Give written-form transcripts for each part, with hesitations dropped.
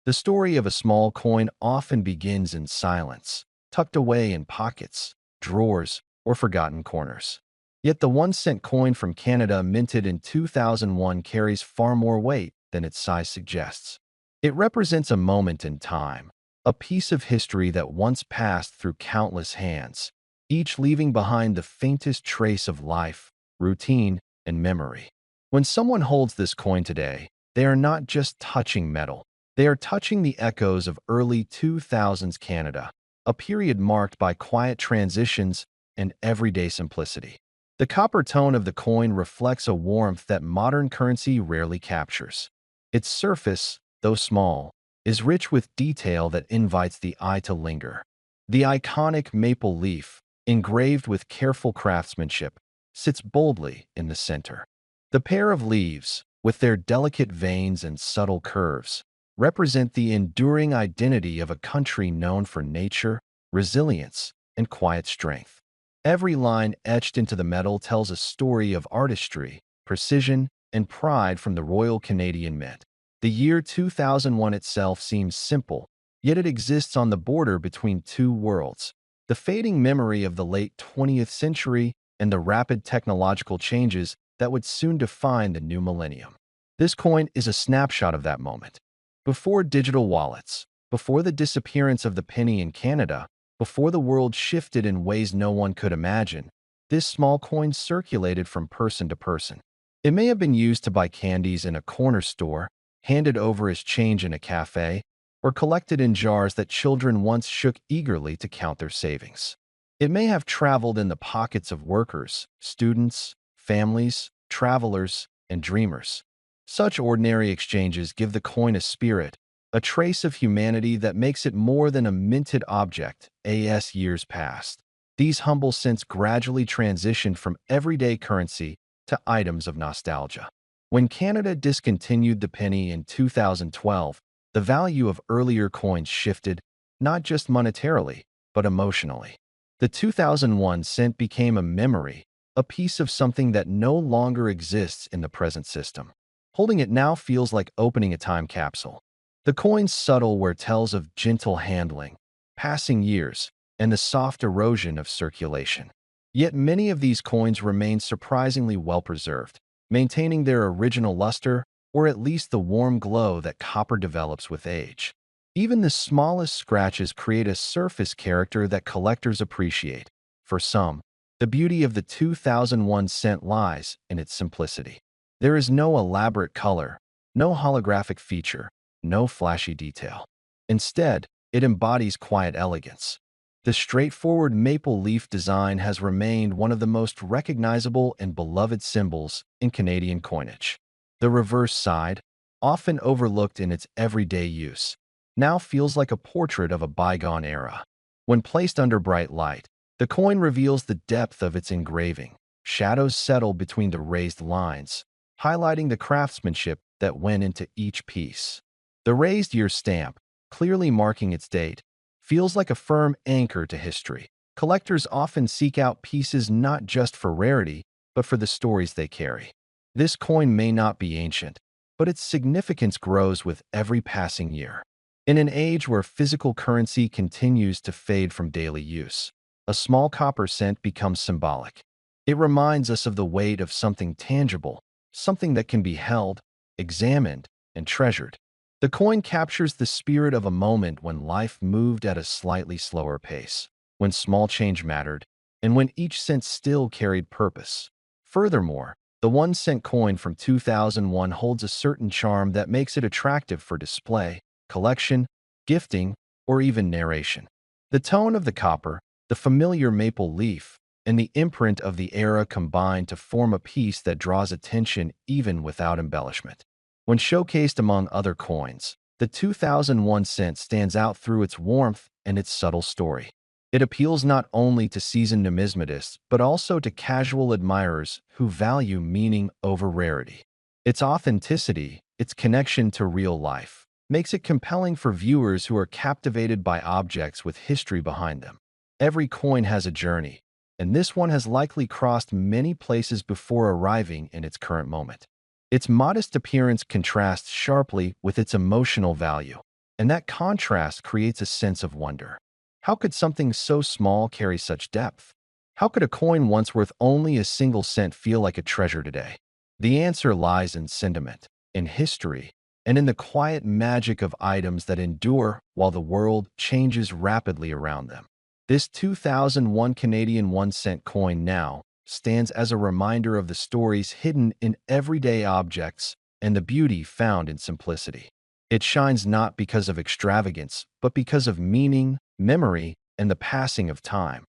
The story of a small coin often begins in silence, tucked away in pockets, drawers, or forgotten corners. Yet the 1-cent coin from Canada minted in 2001 carries far more weight than its size suggests. It represents a moment in time, a piece of history that once passed through countless hands, each leaving behind the faintest trace of life, routine, and memory. When someone holds this coin today, they are not just touching metal. They are touching the echoes of early 2000s Canada, a period marked by quiet transitions and everyday simplicity. The copper tone of the coin reflects a warmth that modern currency rarely captures. Its surface, though small, is rich with detail that invites the eye to linger. The iconic maple leaf, engraved with careful craftsmanship, sits boldly in the center. The pair of leaves, with their delicate veins and subtle curves, represent the enduring identity of a country known for nature, resilience, and quiet strength. Every line etched into the metal tells a story of artistry, precision, and pride from the Royal Canadian Mint. The year 2001 itself seems simple, yet it exists on the border between two worlds: the fading memory of the late 20th century and the rapid technological changes that would soon define the new millennium. This coin is a snapshot of that moment. Before digital wallets, before the disappearance of the penny in Canada, before the world shifted in ways no one could imagine, this small coin circulated from person to person. It may have been used to buy candies in a corner store, handed over as change in a cafe, or collected in jars that children once shook eagerly to count their savings. It may have traveled in the pockets of workers, students, families, travelers, and dreamers. Such ordinary exchanges give the coin a spirit, a trace of humanity that makes it more than a minted object. As years passed, these humble cents gradually transitioned from everyday currency to items of nostalgia. When Canada discontinued the penny in 2012, the value of earlier coins shifted, not just monetarily, but emotionally. The 2001 cent became a memory, a piece of something that no longer exists in the present system. Holding it now feels like opening a time capsule. The coin's subtle wear tells of gentle handling, passing years, and the soft erosion of circulation. Yet many of these coins remain surprisingly well-preserved, maintaining their original luster, or at least the warm glow that copper develops with age. Even the smallest scratches create a surface character that collectors appreciate. For some, the beauty of the 2001 cent lies in its simplicity. There is no elaborate color, no holographic feature, no flashy detail. Instead, it embodies quiet elegance. The straightforward maple leaf design has remained one of the most recognizable and beloved symbols in Canadian coinage. The reverse side, often overlooked in its everyday use, now feels like a portrait of a bygone era. When placed under bright light, the coin reveals the depth of its engraving. Shadows settle between the raised lines, highlighting the craftsmanship that went into each piece. The raised year stamp, clearly marking its date, feels like a firm anchor to history. Collectors often seek out pieces not just for rarity, but for the stories they carry. This coin may not be ancient, but its significance grows with every passing year. In an age where physical currency continues to fade from daily use, a small copper cent becomes symbolic. It reminds us of the weight of something tangible, something that can be held, examined, and treasured. The coin captures the spirit of a moment when life moved at a slightly slower pace, when small change mattered, and when each cent still carried purpose. Furthermore, the 1-cent coin from 2001 holds a certain charm that makes it attractive for display, collection, gifting, or even narration. The tone of the copper, the familiar maple leaf, and the imprint of the era combine to form a piece that draws attention even without embellishment. When showcased among other coins, the 2001 cent stands out through its warmth and its subtle story. It appeals not only to seasoned numismatists, but also to casual admirers who value meaning over rarity. Its authenticity, its connection to real life, makes it compelling for viewers who are captivated by objects with history behind them. Every coin has a journey, and this one has likely crossed many places before arriving in its current moment. Its modest appearance contrasts sharply with its emotional value. And that contrast creates a sense of wonder. How could something so small carry such depth? How could a coin once worth only a single cent feel like a treasure today? The answer lies in sentiment, in history, and in the quiet magic of items that endure while the world changes rapidly around them. This 2001 Canadian 1-cent coin now stands as a reminder of the stories hidden in everyday objects and the beauty found in simplicity. It shines not because of extravagance, but because of meaning, memory, and the passing of time.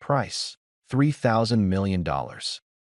Price: $3,000 million.